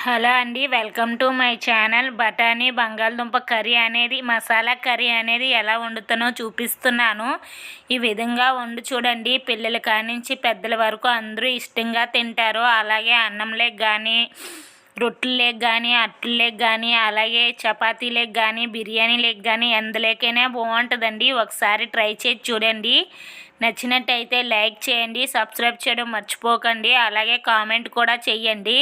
Hello అండి, welcome to my channel. బఠానీ బంగాళదుంప కర్రీ అనేది, మసాలా కర్రీ అనేది ఎలా వండుతానో చూపిస్తున్నాను. ఈ విధంగా వండి చూడండి. పిల్లల కానించి పెద్దల వరకు అందరూ ఇష్టంగా తింటారు. అలాగే అన్నంలోకి కానీ, రొట్టెలకు కానీ, అట్లలోకి కానీ, అలాగే చపాతీలకు కానీ, బిర్యానీలకు కానీ ఎందులోకైనా బాగుంటుందండి. ఒకసారి ట్రై చేసి చూడండి. నచ్చినట్టయితే లైక్ చేయండి, సబ్స్క్రైబ్ చేయడం మర్చిపోకండి. అలాగే కామెంట్ కూడా చేయండి.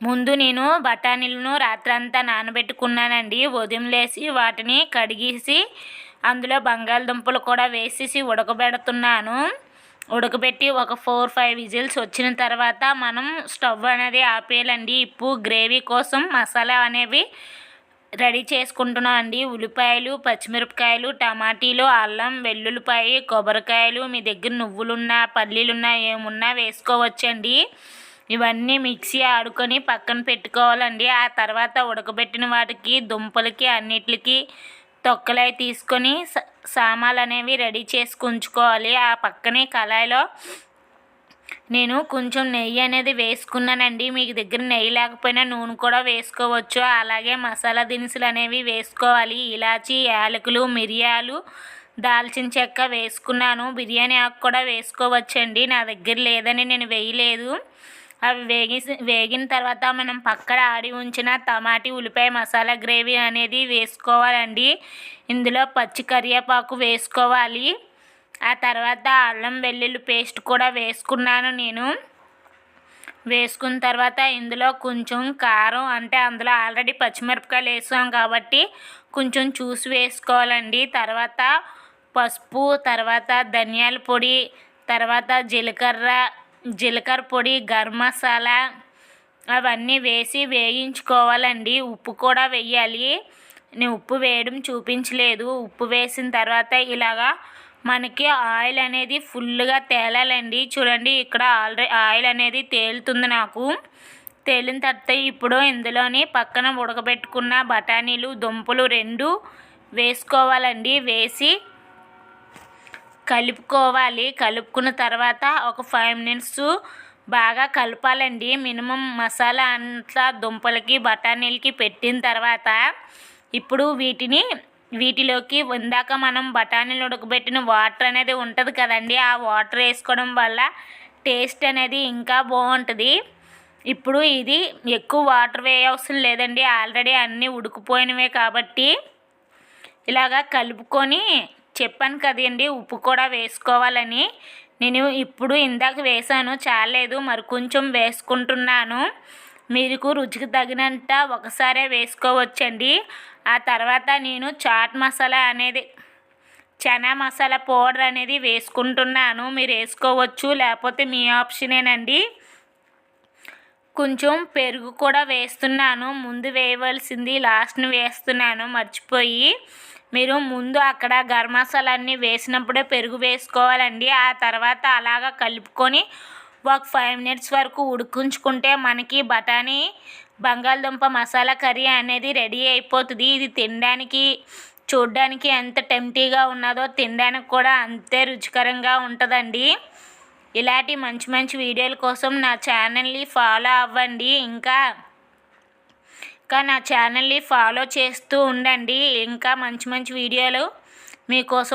ముందు నేను బఠానీలను రాత్రంతా నానబెట్టుకున్నానండి. ఉదయం లేచి వాటిని కడిగేసి అందులో బంగాళదుంపలు కూడా వేసేసి ఉడకబెడుతున్నాను. ఉడకబెట్టి ఒక 4-5 విజిల్స్ వచ్చిన తర్వాత మనం స్టవ్ అనేది ఆపేయాలండి. ఇప్పుడు గ్రేవీ కోసం మసాలా అనేవి రెడీ చేసుకుంటున్నాం అండి. ఉల్లిపాయలు, పచ్చిమిరపకాయలు, టమాటీలు, అల్లం, వెల్లుల్లిపాయ, కొబ్బరికాయలు, మీ దగ్గర నువ్వులున్నా పల్లీలున్నా ఏమున్నా వేసుకోవచ్చండి. ఇవన్నీ మిక్సీ ఆడుకొని పక్కన పెట్టుకోవాలండి. ఆ తర్వాత ఉడకబెట్టిన వాటికి, దుంపలకి అన్నిటికి తొక్కలై తీసుకొని సామాన్లు అనేవి రెడీ చేసుకు ఉంచుకోవాలి. ఆ పక్కనే కళాయిలో నేను కొంచెం నెయ్యి అనేది వేసుకున్నానండి. మీకు దగ్గర నెయ్యి లేకపోయినా నూనె కూడా వేసుకోవచ్చు. అలాగే మసాలా దినుసులు అనేవి వేసుకోవాలి. ఇలాచి, యాలకులు, మిరియాలు, దాల్చిన చెక్క వేసుకున్నాను. బిర్యానీ ఆకు కూడా వేసుకోవచ్చండి. నా దగ్గర లేదని నేను వేయలేదు. అవి వేగిన తర్వాత మనం పక్కన ఆడి ఉంచిన టమాటీ, ఉల్లిపాయ మసాలా గ్రేవీ అనేది వేసుకోవాలండి. ఇందులో పచ్చి కరివేపాకు వేసుకోవాలి. ఆ తర్వాత అల్లం వెల్లుల్లి పేస్ట్ కూడా వేసుకున్నాను నేను. వేసుకున్న తర్వాత ఇందులో కొంచెం కారం, అంటే అందులో ఆల్రెడీ పచ్చిమిరపకాయలు వేసాం కాబట్టి కొంచెం చూసి వేసుకోవాలండి. తర్వాత పసుపు, తర్వాత ధనియాల పొడి, తర్వాత జీలకర్ర పొడి, గరం మసాలా అవన్నీ వేసి వేయించుకోవాలండి. ఉప్పు కూడా వేయాలి. నేను ఉప్పు వేయడం చూపించలేదు. ఉప్పు వేసిన తర్వాత ఇలాగా మనకి ఆయిల్ అనేది ఫుల్గా తేలాలండి. చూడండి, ఇక్కడ ఆయిల్ అనేది తేలుతుంది నాకు. తేలిన తర్వాత ఇప్పుడు ఇందులోని పక్కన ఉడకబెట్టుకున్న బఠానీలు, దుంపలు 2 వేసుకోవాలండి. వేసి కలుపుకోవాలి. కలుపుకున్న తర్వాత ఒక 5 మినిట్స్ బాగా కలపాలండి. మినిమం మసాలా అంతా దుంపలకి, బఠానీలకి పెట్టిన తర్వాత ఇప్పుడు వీటిలోకి ఇందాక మనం బఠానీలు ఉడకబెట్టిన వాటర్ అనేది ఉంటుంది కదండి, ఆ వాటర్ వేసుకోవడం వల్ల టేస్ట్ అనేది ఇంకా బాగుంటుంది. ఇప్పుడు ఇది ఎక్కువ వాటర్ వేయవసరం లేదండి. ఆల్రెడీ అన్నీ ఉడికిపోయినవే కాబట్టి ఇలాగా కలుపుకొని, చెప్పాను కదండి ఉప్పు కూడా వేసుకోవాలని. నేను ఇప్పుడు ఇందాక వేసాను, చాలేదు, మరి కొంచెం వేసుకుంటున్నాను. మీకు రుచికి తగినంత ఒకసారే వేసుకోవచ్చండి. ఆ తర్వాత నేను చాట్ మసాలా అనేది, చనా మసాలా పౌడర్ అనేది వేసుకుంటున్నాను. మీరు వేసుకోవచ్చు, లేకపోతే మీ ఆప్షనేనండి. కొంచెం పెరుగు కూడా వేస్తున్నాను. ముందు వేయవలసింది లాస్ట్ని వేస్తున్నాను మర్చిపోయి. మీరు ముందు అక్కడ గరం మసాలా అన్నీ వేసినప్పుడే పెరుగు వేసుకోవాలండి. ఆ తర్వాత అలాగా కలుపుకొని ఒక 5 మినిట్స్ వరకు ఉడికించుకుంటే మనకి బఠానీ బంగాళదుంప మసాలా కర్రీ అనేది రెడీ అయిపోతుంది. ఇది తినడానికి, చూడడానికి ఎంత టెంప్టీగా ఉన్నదో తినడానికి కూడా అంతే రుచికరంగా ఉంటుందండి. ఇలాంటి మంచి మంచి వీడియోల కోసం నా ఛానల్ని ఫాలో అవ్వండి. ఇంకా నా ఛానల్ని ఫాలో చేస్తూ ఉండండి. ఇంకా మంచి మంచి వీడియోలు మీకోసం